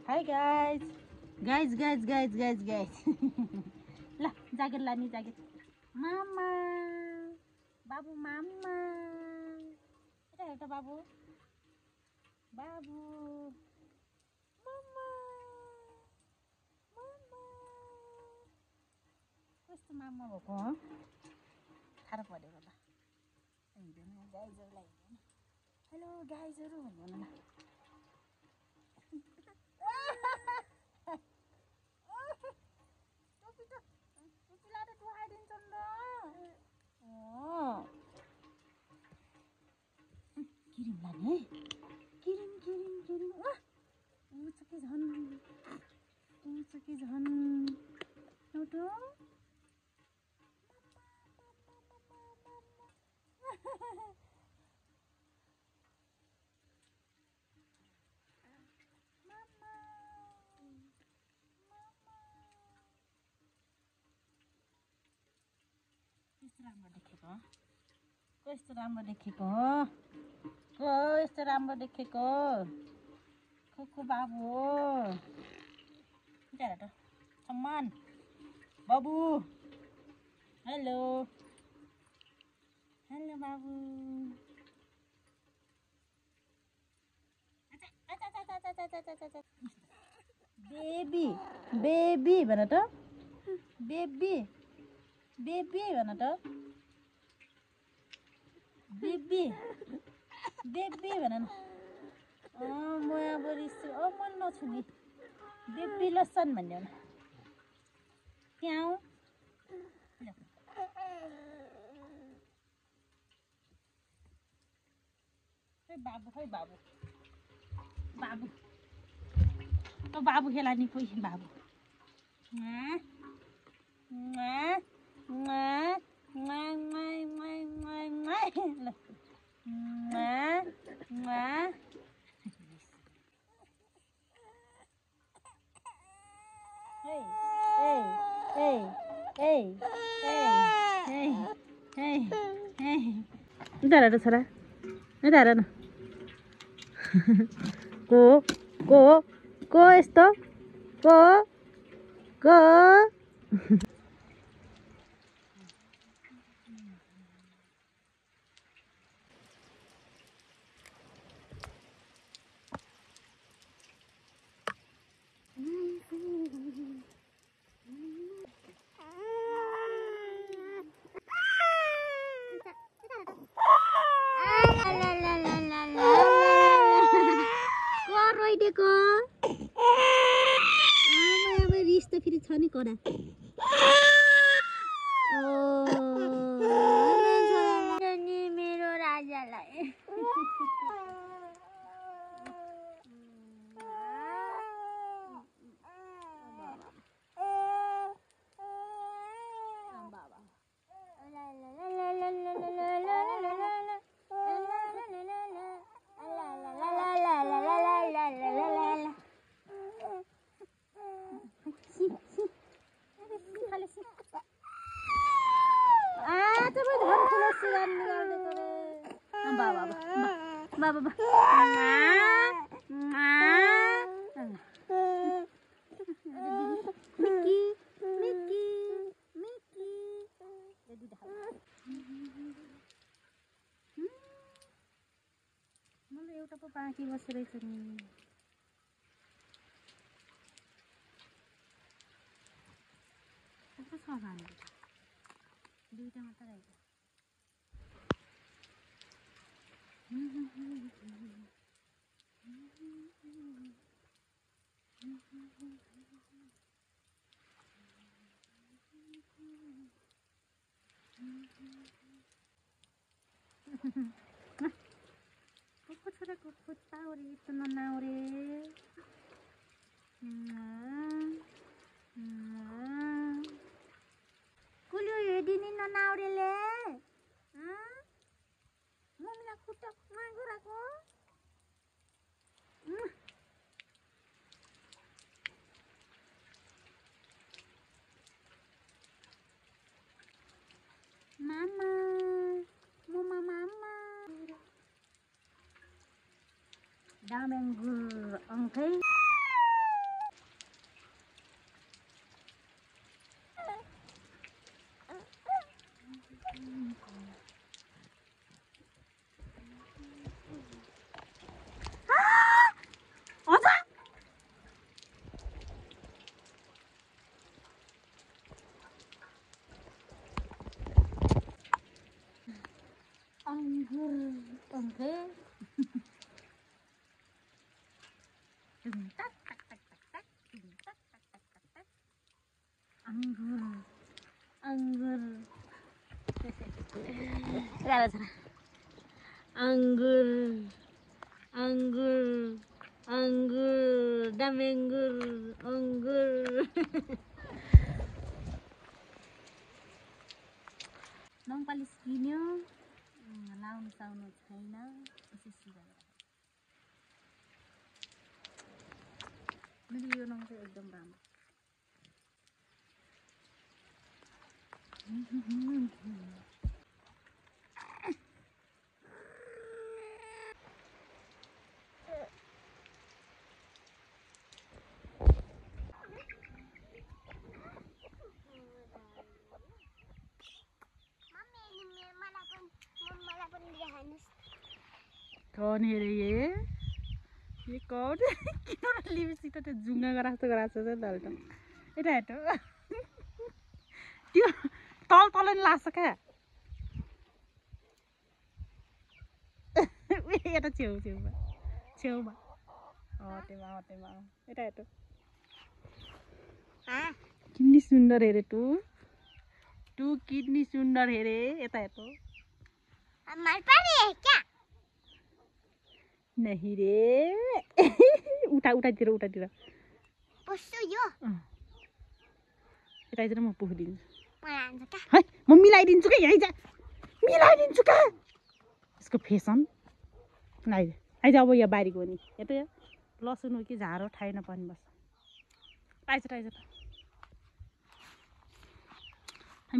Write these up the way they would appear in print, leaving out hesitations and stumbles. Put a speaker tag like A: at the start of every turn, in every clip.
A: Hi guys. Guys. Lah, jaget lah nih jaget. Mama. Babu mama. Ada babu. Babu. Mama. Kस्तो mama भएको हो? थाहा पर्यो होला. हिँड्दैन गाइजहरुलाई हिँड्दैन. हेलो गाइजहरु भन्नु न. Kirim lah nih. Kirim. Wah. Ucaki zhan. Toto. कस्तो राम्रो देखेको कुकु बाबु हो हेर त सम्मान बाबु हेलो बाबु बेबी भन त बेबी भन त बेबी भन न म अब रिस मन नछुनी बेबी लसन भन्ने हो क्याउ बाबु खेला नि कोही बाबु Udah ada Sarah. Udah ada no. Go esto. Go. रोइदिएको आमा अब रिस त फेरि छ नि कडा खाली आज मैं धन खुला सिगार निकाल दे करे बाबा बाबा बाबा Mickey Mickey Mickey jadi dah मलाई एउटा पो बाँकी बसिरहेछ नि कस्तो छ भने दुईटा मात्र रहेछ Kuku tahu itu naure. Kuliah ini nih naure le. Mau minyak kutak nganggur aku. Mama, mama. Damenggur, okay. Anggur, okay. Anggur. Lihat sana. Anggur, damenggur, anggur. Nong palis gini, laun saunu China, isi sudah. Video nong tu ekdom ramai. कौन है रे ये कौन किन lipstick त जुङ्गा गरास्तो गराएको छ दल्ट एटा हेटो त्यो तल तल नि लाग्छ क्या एटा छेउमा हटेमा एटा हेटो किन्नी सुन्दर हेरे तू कितनी सुन्दर हेरे एटा हेटो हमारे पास है क्या नहीं रे उठातिर पस्छु यो यता म पुगिदिन्छु है म मिलाइदिन्छु के यही जा मिलाइदिन्छु के यसको फेसन आइज अब यहाँ बारीको नि यता लसुन हो कि झारो ठाइ नपर्ने बस आइज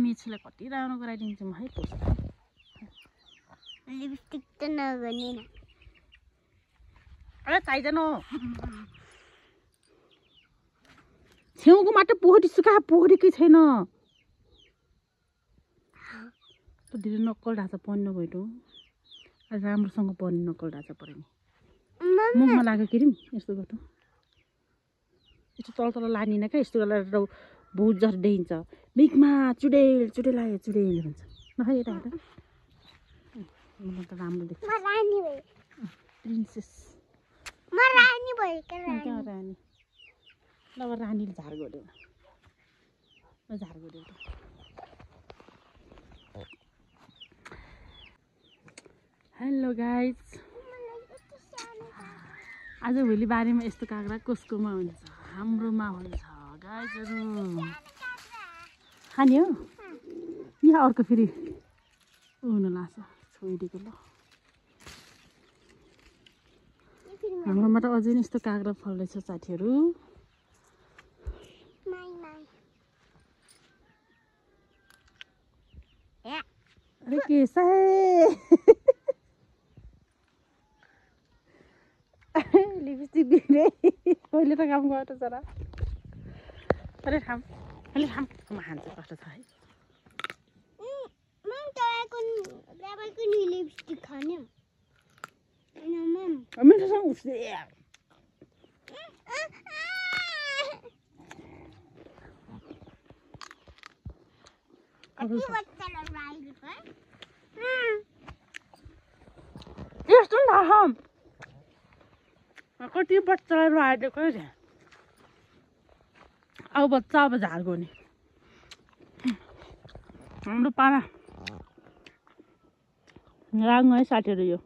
A: मेछीलाई कति राम्रो गराइदिन्छु म है लिपस्टिक त नगर्ने न अरे चाहिँदैन छेउको मात्र पोखरी सुका पोखरीकै छैन त धेरै नक्कल ढाँचा पर्न गयो राम्रोसँग पर्ने नक्कल ढाँचा पर्यो नि मुखमा लाग्यो के यस्तो गर्नु यस्तो तल लानिन क्या यस्तो गरेर भुत जस्तो देखिन्छ मिकमा चुडेल आयो चुडेल भन्छ नखाइ यता मलाई त राम्रो देख्छ प्रिन्सेस रानी ल रानीले झार गर्यो हेलो गाइज आजभोलि बारीमा यस्तो काँक्रा कसकोमा हुन्छ हाम्रोमा हुन्छ गाइजहरू खाने हो यहाँ अर्को फेरि हुन लाग्छ छोइदिएको ल हाम्रोमा त अझै यस्तो काँक्रा फल्दैछ साथीहरू अरे कैसा है लिपस्टिक बिग्रे पहिले त काम गर्छ जरा अरे थाम म खान्छु कस्तो छ है
B: मम तपाईको नि लिपस्टिक खाने मम
A: मिठो छ उसले यस्तो नि थाहा कति बच्चालाई रुवाइदिएको है अब बच्चा अब झार गर्ने हाम्रो पारा राङ है साटेर यो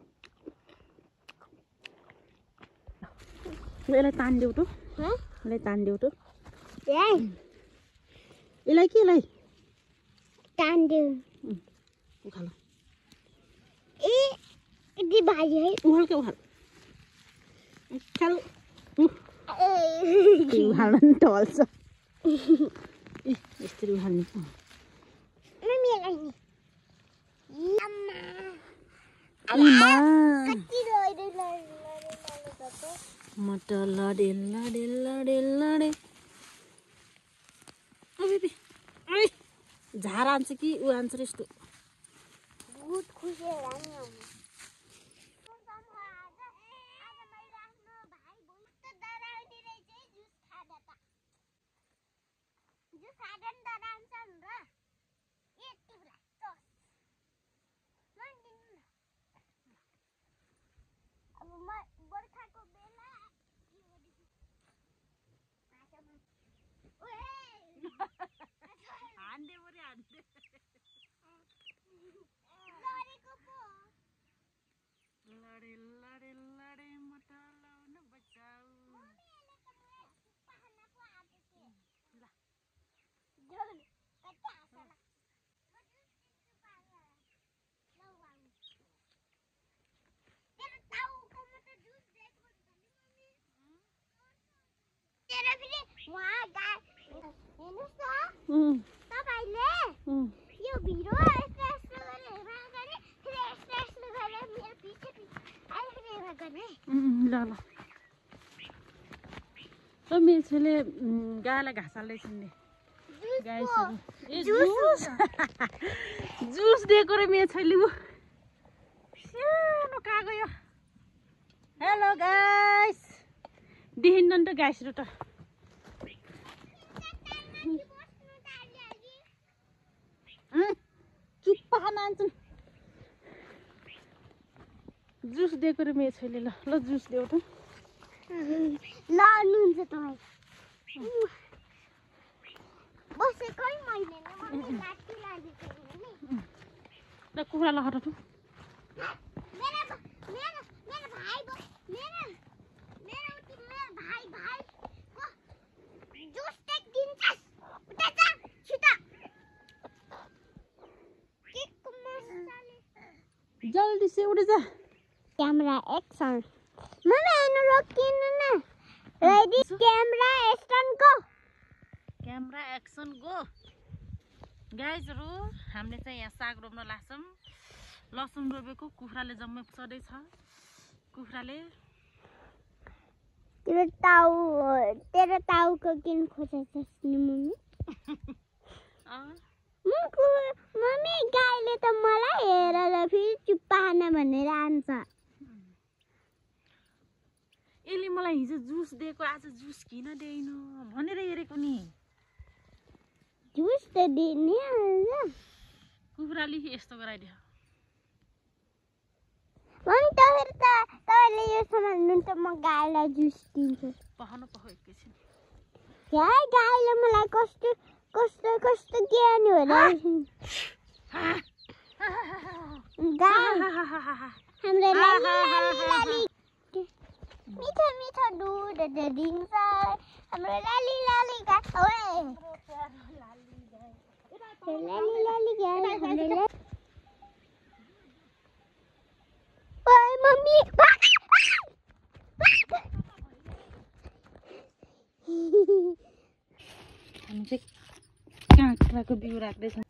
A: यसलाई तान्देऊ त यसलाई तान्देऊ त यसलाई के यसलाई
B: तान्देऊ
A: उखाल
B: ए यति भारी है
A: उखाल के उखाल उखाल उखाल्न नि ढल्छ यसरी उखाल्ने
B: मम्मीलाई नि
A: मटर लडे लडे लडे लडे झार आन्छ कि ऊ आन्छ र यस्तो
B: बहुत खुसी
A: लडे लडे लडे मटर लाउन बचाऊ
B: तपाईले यो भिडियो यस्तो गरे मेरो पछि आइरहेको गर्ने
A: ल ल त मेरो छोरीले गाईलाई घाँस हाल्दैछन् नि गाईहरू जुस दिएको र मेरो छोरीले सानो कहाँ गयो हेलो गाइस देखिन्न नि त गाईहरू त चुप्पा खान आन्छन् जुस दिएको र मेरो छोरीले ल ल जुस देऊ त
B: लानुहुन्छ तपाईँ बसेकै मैले लाठी लागेको
A: ल कुखुरा लखट त
B: मेरो भाइ को जुस टेक दिन्छस् उता जा छिटो केको मसाले
A: जल्दी से उठ जा
B: क्यामेरा एक्सन मम्मी हेर्नु रोकिनु न ready camera action go
A: camera action go गाइजहरू हामीले चाहिँ यहाँ साग रोप्न लाग्छौँ लसुन रोपेको कुखुराले जम्मै सधैँ छ कुखुराले
B: तेरो टाउको किन खोजेछस् नि मम्मी गाईले त मलाई हेरेर फेरि चुप्पा खान भनेर आन्छ
A: यसले मलाई हिजो जुस दिएको आज जुस किन दिएन भनेर हेरेको नि
B: जुस त दिने
A: कुखुराले यस्तो गराइदियो
B: मम्मी तपाईँले यो सम्हाल्नु त म गाईलाई जुस दिन्छु
A: पखाउनु एकैछिन
B: यार गाईले मलाई कस्तो कस्तो कस्तो ज्ञान हो र हाम्रो लाली मिठो मिठो दुध दिन्छ हाम्रो लाली लाली गाई ओए मम्मी
A: हामी चाहिँ काँक्राको बिउ राख्दैछौँ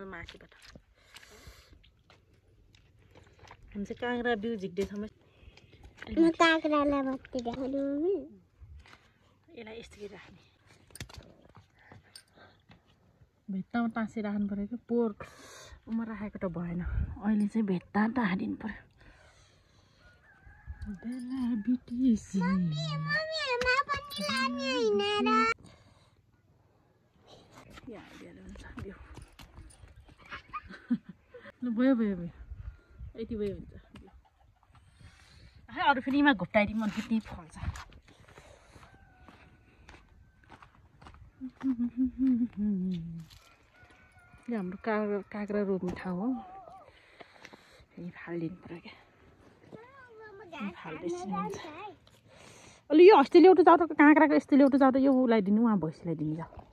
A: माथिबाट हामी चाहिँ काँक्रा बिउ झिक्दैछौँ
B: म काँक्रालाई बत्ती देखाउनु मम्मी
A: यसलाई यस्तै राख्ने भेट्टामा टाँसिराख्नु पऱ्यो कि पोहोर उमा राखेको त भएन अहिले चाहिँ भेट्टा टाँसिदिनु पऱ्यो बेला बिटिसी भयो भयो भयो यति भयो हुन्छ अरू फेरि यिमा घुट्टाइदिउँ भने फेरि फल्छ यो हाम्रो काँक्रा रोप्ने ठाउँ हो फेरि फालिदिनु पऱ्यो क्या फाल्दैछु अलि यो हस्ती ल्याउनु जाऊ त काँक्राको यस्तो ल्याउनु जाऊ त यो लगाइदिनु उहाँ भैँसीलाई दिनु जाऊ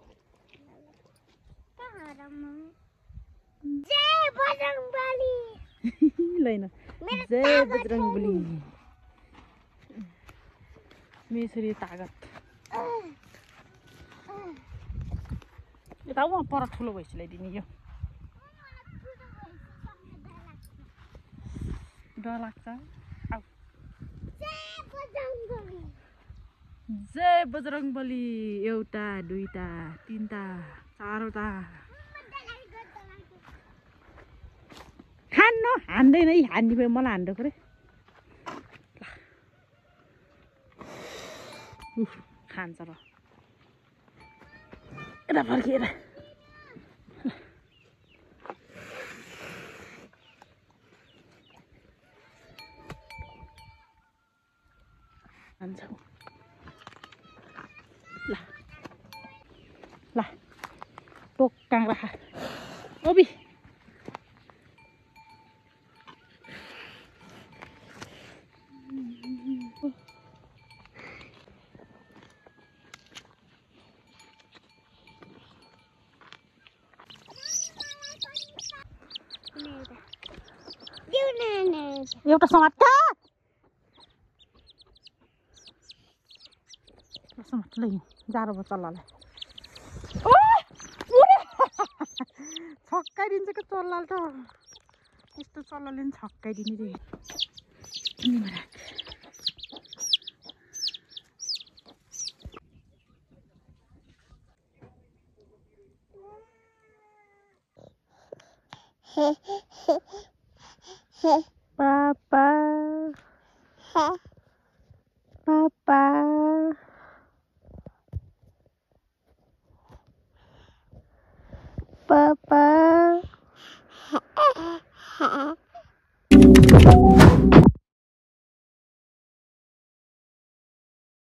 A: लैन जय बजरङ्गबली मेसरी तागत यता उहाँ पर ठुलो भैँसीलाई दिने यो डर लाग्छ आऊ जय बजरङ्गबली एउटा दुईटा तिनटा चारवटा खान्न हान्दैन है हान्ने भयो मलाई हान्नु पऱ्यो खान्छ र यता फर्किएर खान्छ ल ल टोक काँक्रा खा ओबी एउटा समाट ल जाडो भयो चल्लालाई छक्काइदिन्छ क्या चल्लाले त यस्तो चल्लाले पनि छक्काइदिने रे Papa. Papa. Papa.